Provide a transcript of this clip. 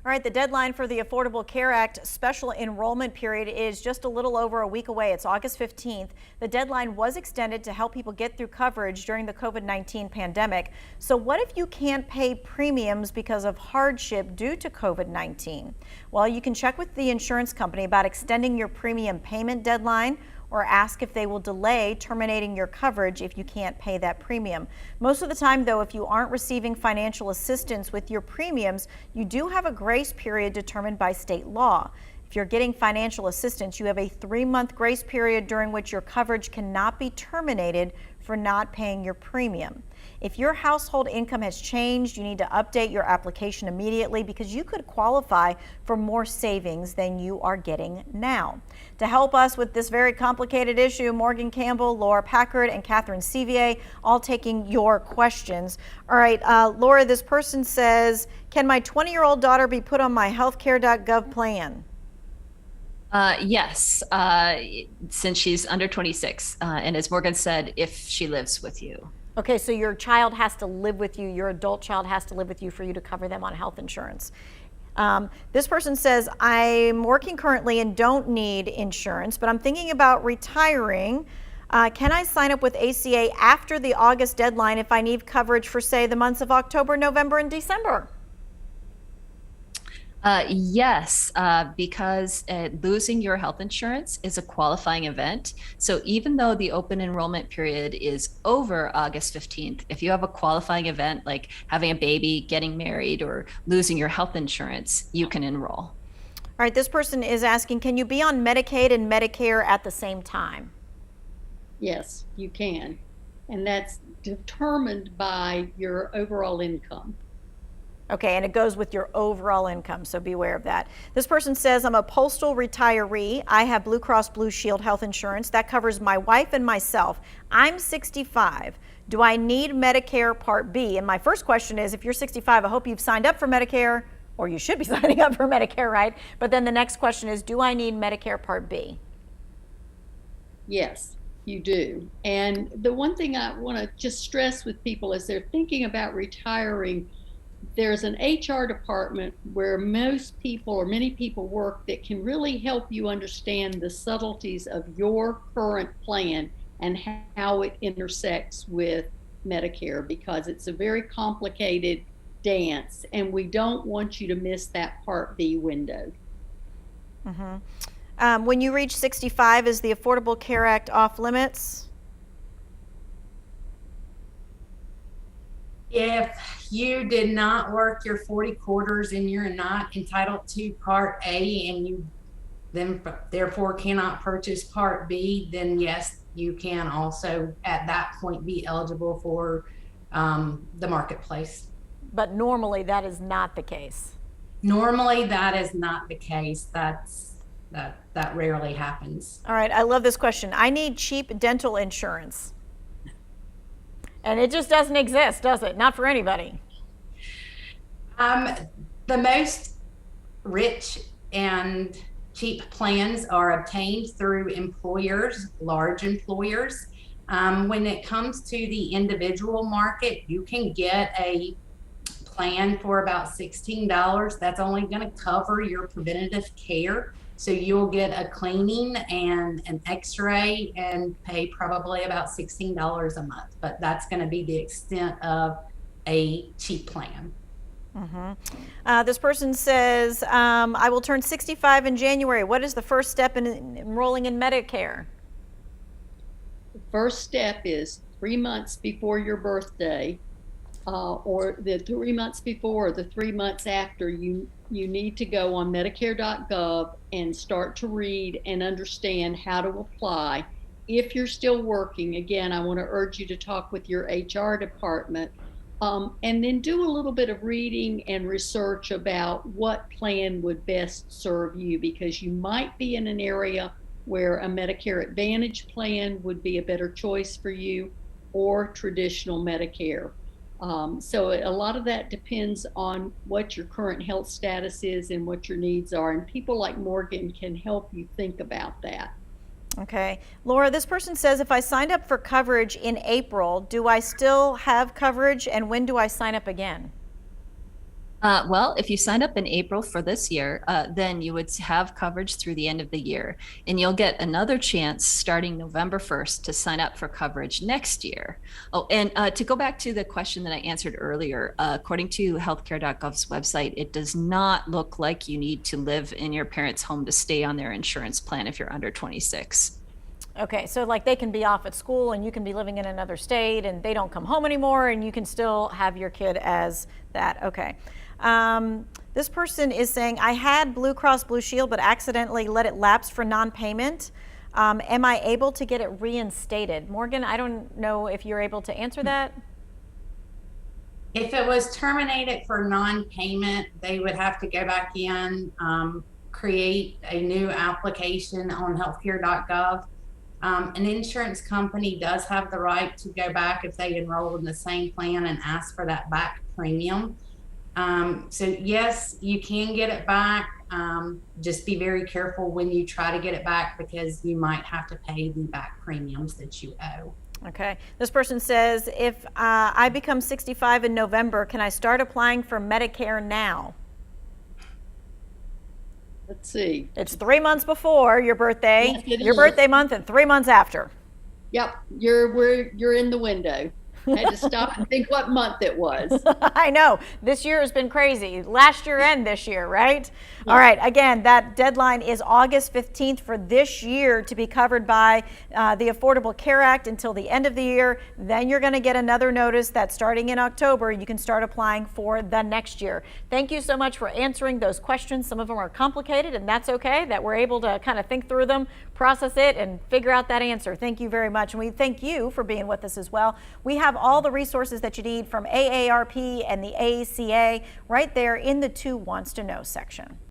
All right, the deadline for the Affordable Care Act special enrollment period is just a little over a week away. It's August 15th. The deadline was extended to help people get through coverage during the COVID-19 pandemic. So what if you can't pay premiums because of hardship due to COVID-19? Well, you can check with the insurance company about extending your premium payment deadline, or ask if they will delay terminating your coverage if you can't pay that premium. Most of the time, though, if you aren't receiving financial assistance with your premiums, you do have a grace period determined by state law. If you're getting financial assistance, you have a 3-month grace period during which your coverage cannot be terminated for not paying your premium. If your household income has changed, you need to update your application immediately because you could qualify for more savings than you are getting now. To help us with this very complicated issue, Morgan Campbell, Laura Packard, and Catherine Sevier, all taking your questions. All right, Laura, this person says, can my 20-year-old daughter be put on my healthcare.gov plan? Yes, since she's under 26. And as Morgan said, if she lives with you. Okay, so your child has to live with you, your adult child has to live with you for you to cover them on health insurance. This person says, I'm working currently and don't need insurance, but I'm thinking about retiring. Can I sign up with ACA after the August deadline if I need coverage for, say, the months of October, November, and December? Yes, because losing your health insurance is a qualifying event. So even though the open enrollment period is over August 15th, if you have a qualifying event like having a baby, getting married, or losing your health insurance, you can enroll. All right, this person is asking, can you be on Medicaid and Medicare at the same time? Yes, you can. And that's determined by your overall income. Okay, and it goes with your overall income, so beware of that. This person says, I'm a postal retiree. I have Blue Cross Blue Shield health insurance. That covers my wife and myself. I'm 65. Do I need Medicare Part B? And my first question is, if you're 65, I hope you've signed up for Medicare, or you should be signing up for Medicare, right? But then the next question is, do I need Medicare Part B? Yes, you do. And the one thing I want to just stress with people as they're thinking about retiring, there's an HR department where most people or many people work that can really help you understand the subtleties of your current plan and how it intersects with Medicare, because it's a very complicated dance and we don't want you to miss that Part B window. When you reach 65, is the Affordable Care Act off limits? If you did not work your 40 quarters and you're not entitled to Part A and you then therefore cannot purchase Part B, then yes, you can also at that point be eligible for the marketplace. But normally that is not the case. Normally that is not the case. That rarely happens. All right, I love this question. I need cheap dental insurance. And it just doesn't exist, does it? Not for anybody. The most rich and cheap plans are obtained through employers, large employers. When it comes to the individual market, you can get a plan for about $16. That's only going to cover your preventative care. So you'll get a cleaning and an x-ray and pay probably about $16 a month, but that's going to be the extent of a cheap plan. This person says, I will turn 65 in January. What is the first step in enrolling in Medicare? The first step is 3 months before your birthday, or the 3 months before or the 3 months after, you need to go on Medicare.gov and start to read and understand how to apply. If you're still working, again, I want to urge you to talk with your HR department, and then do a little bit of reading and research about what plan would best serve you, because you might be in an area where a Medicare Advantage plan would be a better choice for you, or traditional Medicare. So a lot of that depends on what your current health status is and what your needs are. And people like Morgan can help you think about that. Okay. Laura, this person says, if I signed up for coverage in April, do I still have coverage, and when do I sign up again? Well, if you signed up in April for this year, then you would have coverage through the end of the year. And you'll get another chance starting November 1st to sign up for coverage next year. Oh, and to go back to the question that I answered earlier, according to healthcare.gov's website, it does not look like you need to live in your parents' home to stay on their insurance plan if you're under 26. Okay, so like they can be off at school and you can be living in another state and they don't come home anymore and you can still have your kid as that. Okay. This person is saying, I had Blue Cross Blue Shield but accidentally let it lapse for non-payment. Am I able to get it reinstated? Morgan, I don't know if you're able to answer that. If it was terminated for non-payment, they would have to go back in, create a new application on healthcare.gov. An insurance company does have the right to go back if they enroll in the same plan and ask for that back premium. So yes, you can get it back. Just be very careful when you try to get it back because you might have to pay the back premiums that you owe. Okay. This person says, if I become 65 in November, can I start applying for Medicare now? Let's see. It's 3 months before your birthday, Yes, it your is. birthday month, and 3 months after. Yep, you're in the window. I had to stop and think what month it was. I know. This year has been crazy. Last year and this year, right? Yeah. All right. Again, that deadline is August 15th for this year to be covered by the Affordable Care Act until the end of the year. Then you're going to get another notice that starting in October, you can start applying for the next year. Thank you so much for answering those questions. Some of them are complicated, and that's okay, that we're able to kind of think through them, process it, and figure out that answer. Thank you very much. And we thank you for being with us as well. We have all the resources that you need from AARP and the ACA right there in the Who Wants to Know section.